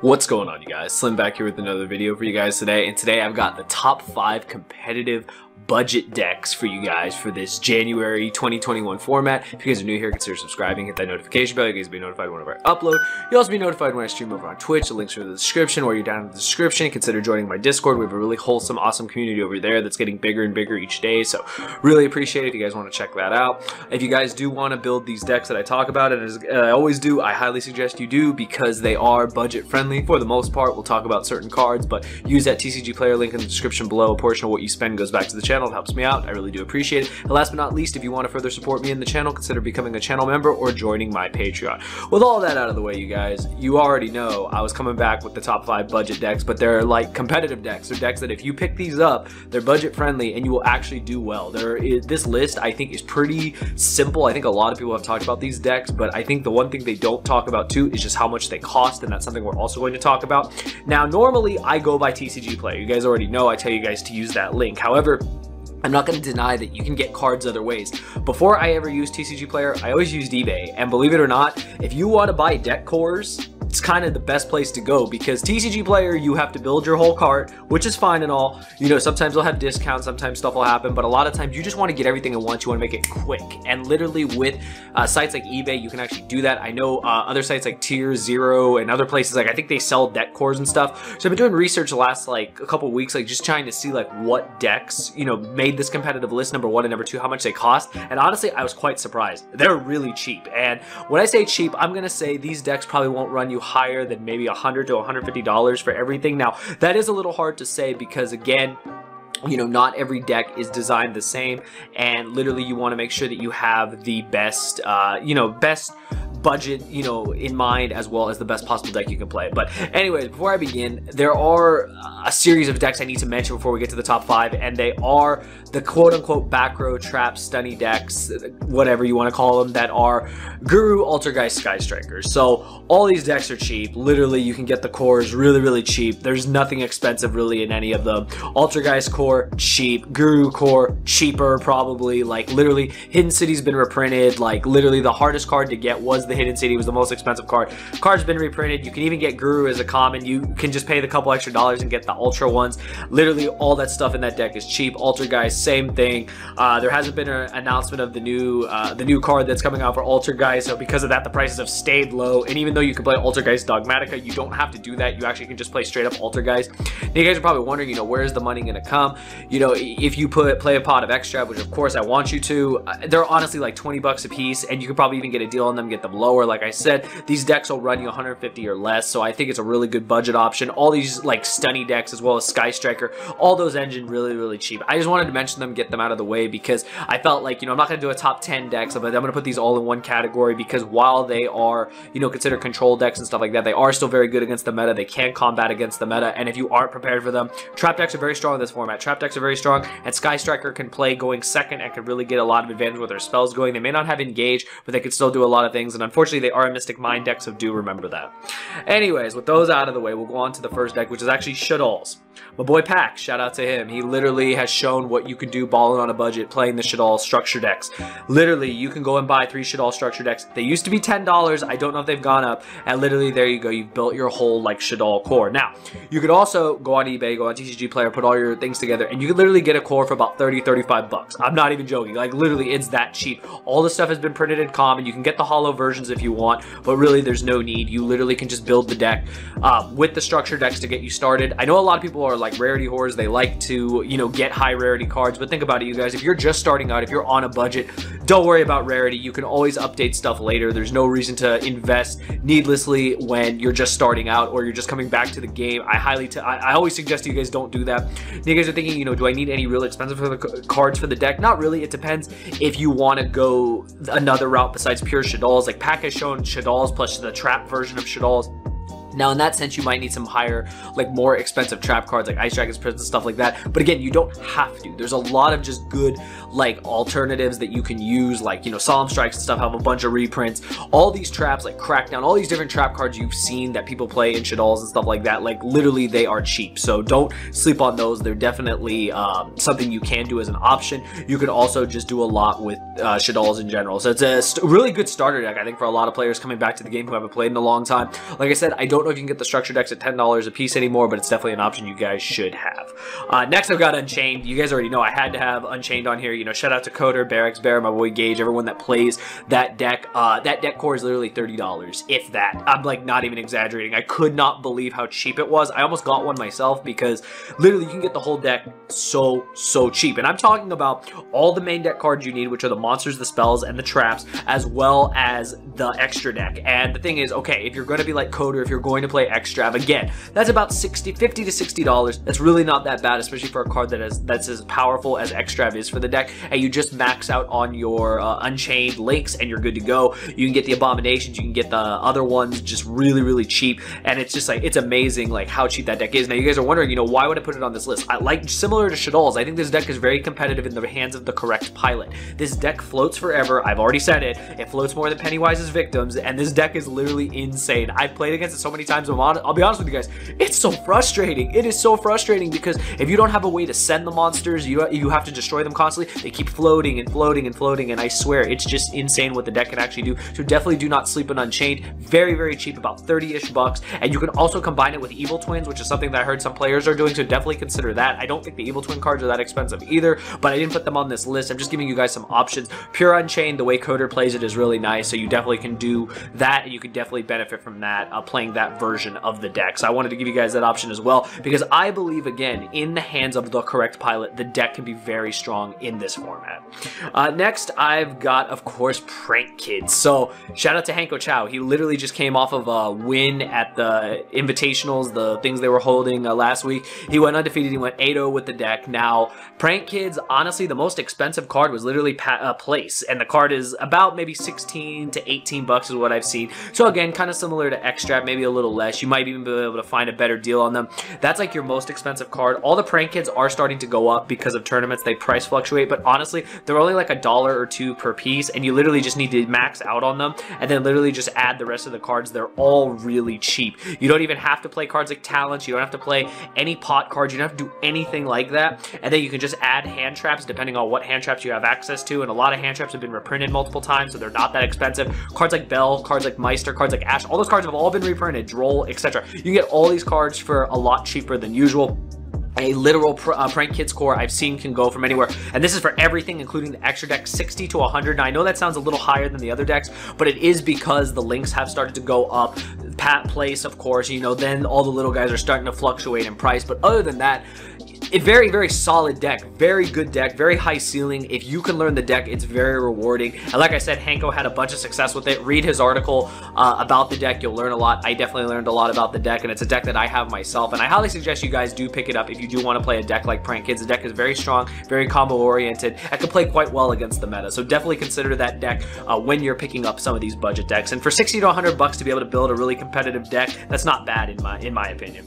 What's going on, you guys? Slim back here with another video for you guys today, and today I've got the top 5 competitive budget decks for you guys for this January 2021 format. If you guys are new here, consider subscribing, hit that notification bell. You guys will be notified whenever I upload. You'll also be notified when I stream over on Twitch. The links are in the description, or you're down in the description. Consider joining my Discord. We have a really wholesome, awesome community over there that's getting bigger and bigger each day, so really appreciate it if you guys want to check that out. If you guys do want to build these decks that I talk about, and as I always do, I highly suggest you do, because they are budget friendly for the most part. We'll talk about certain cards, but use that TCG player link in the description below. A portion of what you spend goes back to the channel. It helps me out. I really do appreciate it. And last but not least, if you want to further support me in the channel, consider becoming a channel member or joining my Patreon. With all that out of the way, you guys, you already know I was coming back with the top 5 budget decks, but they're like competitive decks. They're decks that if you pick these up, they're budget friendly and you will actually do well. This list, I think, is pretty simple. I think a lot of people have talked about these decks, but I think the one thing they don't talk about too is just how much they cost, and that's something we're also going to talk about. Now, normally I go by TCG Player. You guys already know I tell you guys to use that link. However, I'm not going to deny that you can get cards other ways. Before I ever used TCG Player, I always used eBay. And believe it or not, if you want to buy deck cores, it's kind of the best place to go, because TCG Player, you have to build your whole cart, which is fine and all. You know, sometimes they'll have discounts, sometimes stuff will happen, but a lot of times you just want to get everything at once. You want to make it quick. And literally with sites like eBay, you can actually do that. I know other sites like Tier Zero and other places, like I think they sell deck cores and stuff. So I've been doing research the last like a couple weeks, like just trying to see like what decks, you know, made this competitive list, number 1 and number 2, how much they cost. And honestly, I was quite surprised. They're really cheap. And when I say cheap, I'm going to say these decks probably won't run you higher than maybe $100 to $150 for everything. Now, that is a little hard to say because, again, you know, not every deck is designed the same, and literally you want to make sure that you have the best, best budget, you know, in mind, as well as the best possible deck you can play. But anyways, before I begin, there are a series of decks I need to mention before we get to the top 5, and they are the quote-unquote back row trap stunny decks, whatever you want to call them, that are Guru, Altergeist, Sky Strikers. So all these decks are cheap. Literally, you can get the cores really cheap. There's nothing expensive really in any of them. Altergeist core, cheap. Guru core, cheaper probably. Like literally, Hidden City's been reprinted. Like literally, the hardest card to get was the Hidden City. It was the most expensive card. Card's been reprinted. You can even get Guru as a common. You can just pay the couple extra dollars and get the ultra ones. Literally, all that stuff in that deck is cheap. Altergeist, same thing. There hasn't been an announcement of the new card that's coming out for Altergeist, so because of that, the prices have stayed low. And even though you can play Altergeist Dogmatica, you don't have to do that. You actually can just play straight up Altergeist. Now, you guys are probably wondering, you know, where's the money going to come? You know, if you play a pot of extra, which of course I want you to, they're honestly like 20 bucks a piece, and you could probably even get a deal on them, get them lower. Like I said, these decks will run you 150 or less, so I think it's a really good budget option. All these like stunny decks, as well as Sky Striker, all those engine really cheap. I just wanted to mention them, get them out of the way, because I felt like, you know, I'm not going to do a top 10 decks, but I'm going to put these all in one category, because while they are, you know, considered control decks and stuff like that, they are still very good against the meta. They can combat against the meta, and if you aren't prepared for them, trap decks are very strong in this format. Trap decks are very strong, and Sky Striker can play going second and can really get a lot of advantage with their spells going. They may not have engage, but they can still do a lot of things, and unfortunately they are a Mystic Mind deck, so do remember that. Anyways, with those out of the way, we'll go on to the first deck, which is actually Shaddolls. My boy Pack, shout out to him. He literally has shown what you can do balling on a budget playing the Shaddolls structure decks. Literally, you can go and buy 3 Shaddolls structure decks. They used to be $10. I don't know if they've gone up. And literally, there you go. You've built your whole like Shaddolls core. Now, you could also go on eBay, go on TCG Player, put all your things together, and you could literally get a core for about 30, 35 bucks. I'm not even joking. Like literally, it's that cheap. All the stuff has been printed in common. You can get the hollow versions if you want, but really, there's no need. You literally can just build the deck with the structure decks to get you started. I know a lot of people are like rarity whores. They like to, you know, get high rarity cards, but think about it, you guys. If you're just starting out, if you're on a budget, don't worry about rarity. You can always update stuff later. There's no reason to invest needlessly when you're just starting out or you're just coming back to the game. I always suggest you guys don't do that. You guys are thinking, you know, do I need any real expensive cards for the deck? Not really. It depends if you want to go another route besides pure Shaddolls. Like Pack has shown Shaddolls plus the trap version of Shaddolls. Now, in that sense, you might need some higher, like more expensive trap cards like Ice Dragon's Prince and stuff like that. But again, you don't have to. There's a lot of just good, like, alternatives that you can use, like, you know, Solemn Strikes and stuff have a bunch of reprints. All these traps, like Crackdown, all these different trap cards you've seen that people play in Shaddolls and stuff like that, like, literally, they are cheap. So don't sleep on those. They're definitely something you can do as an option. You can also just do a lot with Shaddolls in general. So it's a really good starter deck, I think, for a lot of players coming back to the game who haven't played in a long time. Like I said, I don't don't know if you can get the structure decks at $10 a piece anymore, but it's definitely an option you guys should have. Next, I've got Unchained. You guys already know I had to have Unchained on here. You know, shout out to Coder, Barracks Bear, my boy Gage, everyone that plays that deck. That deck core is literally $30, if that. I'm like not even exaggerating. I could not believe how cheap it was. I almost got one myself because literally you can get the whole deck so cheap. And I'm talking about all the main deck cards you need, which are the monsters, the spells, and the traps, as well as the extra deck. And the thing is, okay, if you're going to be like Coder, if you're going to play Extrav, again, that's about $50 to $60. That's really not that bad, especially for a card that's as powerful as Extrav is for the deck. And you just max out on your Unchained links and you're good to go. You can get the Abominations, you can get the other ones just really cheap. And it's just like, it's amazing like how cheap that deck is. Now you guys are wondering, you know, why would I put it on this list? I like, similar to Shadol's, I think this deck is very competitive in the hands of the correct pilot. This deck floats forever. I've already said it. It floats more than Pennywise's Victims, and this deck is literally insane. I've played against it so many times. I'll be honest with you guys, it's so frustrating. It is so frustrating because if you don't have a way to send the monsters, you have to destroy them constantly. They keep floating and floating and floating, and I swear it's just insane what the deck can actually do. So definitely do not sleep on Unchained. Very cheap, about 30-ish bucks, and you can also combine it with Evil Twins, which is something that I heard some players are doing, so definitely consider that. I don't think the Evil Twin cards are that expensive either, but I didn't put them on this list. I'm just giving you guys some options. Pure Unchained, the way Coder plays it is really nice, so you definitely can do that, and you could definitely benefit from that, playing that version of the deck. So I wanted to give you guys that option as well, because I believe, again, in the hands of the correct pilot, the deck can be very strong in this format. Next, I've got, of course, Prank Kids. So shout out to Hanko Chow. He literally just came off of a win at the Invitationals, the things they were holding last week. He went undefeated. He went 8-0 with the deck. Now, Prank Kids, honestly, the most expensive card was literally Place, and the card is about maybe 16 to 18 bucks is what I've seen. So again, kind of similar to Extract, maybe a little less. You might even be able to find a better deal on them. That's like your most expensive card. All the Prank Kids are starting to go up because of tournaments. They price fluctuate, but honestly, they're only like $1 or $2 per piece, and you literally just need to max out on them, and then literally just add the rest of the cards. They're all really cheap. You don't even have to play cards like Talents. You don't have to play any pot cards. You don't have to do anything like that, and then you can just add hand traps depending on what hand traps you have access to, and a lot of hand traps have been reprinted multiple times, so they're not that expensive. Cards like Bell, cards like Meister, cards like Ash, all those cards have all been reprinted, Droll, etc. You can get all these cards for a lot cheaper than usual. A literal Prank Kids core I've seen can go from anywhere, and this is for everything, including the extra deck, 60 to 100. Now, I know that sounds a little higher than the other decks, but it is because the links have started to go up. Place, of course, you know, then all the little guys are starting to fluctuate in price, but other than that, a very solid deck, very good deck, very high ceiling. If you can learn the deck, it's very rewarding. And like I said, Hanko had a bunch of success with it. Read his article about the deck. You'll learn a lot. I definitely learned a lot about the deck, and it's a deck that I have myself, and I highly suggest you guys do pick it up if you do want to play a deck like Prank Kids. The deck is very strong, very combo oriented. It can play quite well against the meta, so definitely consider that deck when you're picking up some of these budget decks. And for 60 to 100 bucks to be able to build a really competitive deck, that's not bad in my opinion.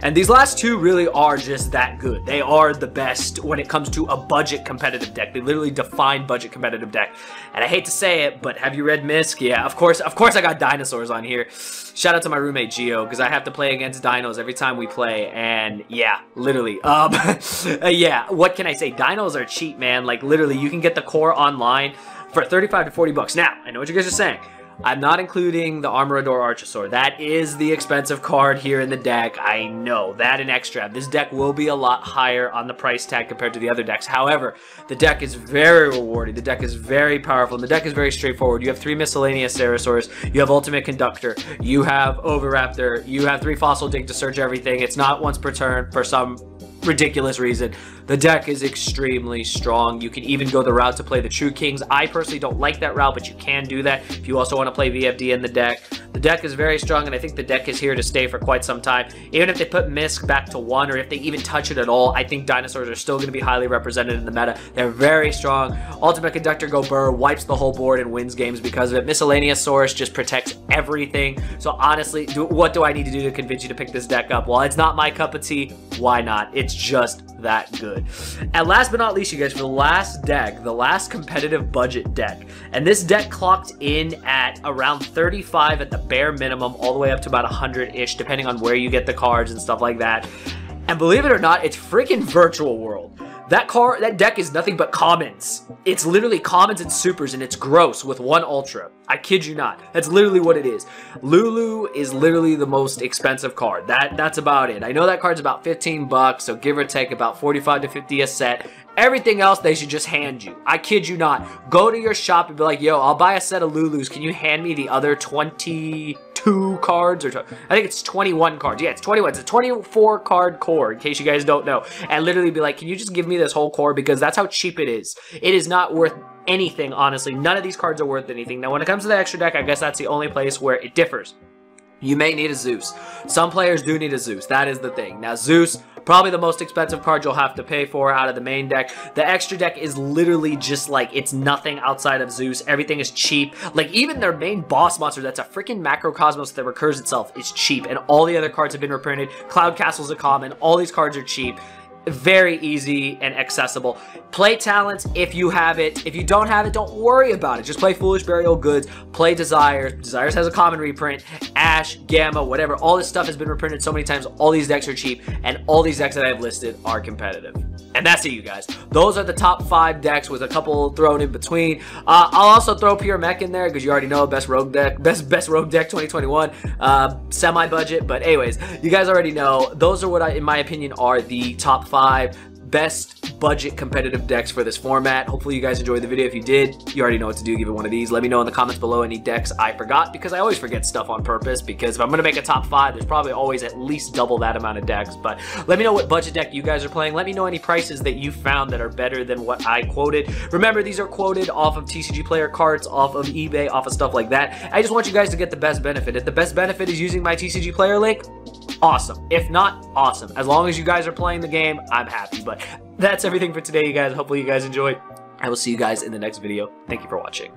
And these last two really are just that good. They are the best when it comes to a budget competitive deck. They literally define budget competitive deck. And I hate to say it, but have you read Misk? Yeah, of course I got dinosaurs on here. Shout out to my roommate Gio, because I have to play against dinos every time we play, and yeah, literally. Yeah, what can I say? Dinos are cheap, man. Like literally, you can get the core online for 35 to 40 bucks. Now, I know what you guys are saying. I'm not including the Armorador Archosaur. That is the expensive card here in the deck. I know that in Extra. This deck will be a lot higher on the price tag compared to the other decks. However, the deck is very rewarding. The deck is very powerful. And the deck is very straightforward. You have 3 miscellaneous Ceratosaurs. You have Ultimate Conductor. You have Oviraptor. You have 3 Fossil Dig to search everything. It's not once per turn for some ridiculous reason. The deck is extremely strong. You can even go the route to play the True Kings. I personally don't like that route, but you can do that if you also want to play VFD in the deck. The deck is very strong, and I think the deck is here to stay for quite some time. Even if they put Misk back to 1, or if they even touch it at all, I think dinosaurs are still going to be highly represented in the meta. They're very strong. Ultimate Conductor Go Burr wipes the whole board and wins games because of it. Miscellaneous Source just protects everything. So honestly, what do I need to do to convince you to pick this deck up? Well, it's not my cup of tea. Why not? It's just that good. And last but not least, you guys, for the last deck, the last competitive budget deck, and this deck clocked in at around 35 at the bare minimum, all the way up to about 100-ish, depending on where you get the cards and stuff like that. And believe it or not, it's freaking Virtual World. That deck is nothing but commons. It's literally commons and supers, and it's gross with one ultra. I kid you not. That's literally what it is. Lulu is literally the most expensive card. That's about it. I know that card's about 15 bucks, so give or take about 45 to 50 a set. Everything else they should just hand you. I kid you not. Go to your shop and be like, yo, I'll buy a set of Lulus. Can you hand me the other 22 cards? Or I think it's 21 cards. Yeah, it's 21. It's a 24 card core, in case you guys don't know. And literally be like, can you just give me this whole core? Because that's how cheap it is. It is not worth anything, honestly. None of these cards are worth anything. Now, when it comes to the extra deck, I guess that's the only place where it differs. You may need a Zeus. Some players do need a Zeus. That is the thing. Now, Zeus, probably the most expensive card you'll have to pay for out of the main deck. The extra deck is literally just like, it's nothing outside of Zeus. Everything is cheap. Like, even their main boss monster, that's a freaking Macrocosmos that recurs itself, is cheap. And all the other cards have been reprinted. Cloud Castle's a common. All these cards are cheap. Very easy and accessible. Play Talents if you have it. If you don't have it, don't worry about it. Just play Foolish Burial Goods. Play Desires. Desires has a common reprint. Ash, Gamma, whatever. All this stuff has been reprinted so many times. All these decks are cheap, and all these decks that I've listed are competitive. And that's it, you guys. Those are the top 5 decks with a couple thrown in between. I'll also throw Pure Mech in there because you already know best rogue deck, best rogue deck 2021, semi-budget. But anyways, you guys already know those are what in my opinion are the top 5 best budget competitive decks for this format. Hopefully you guys enjoyed the video. If you did, you already know what to do. Give it one of these. Let me know in the comments below any decks I forgot, because I always forget stuff on purpose, because if I'm going to make a top 5, there's probably always at least double that amount of decks. But let me know what budget deck you guys are playing. Let me know any prices that you found that are better than what I quoted. Remember, these are quoted off of TCG Player cards, off of eBay, off of stuff like that. I just want you guys to get the best benefit. If the best benefit is using my TCG Player link, awesome. If not, awesome. As long as you guys are playing the game, I'm happy. But that's everything for today, you guys. Hopefully you guys enjoyed. I will see you guys in the next video. Thank you for watching.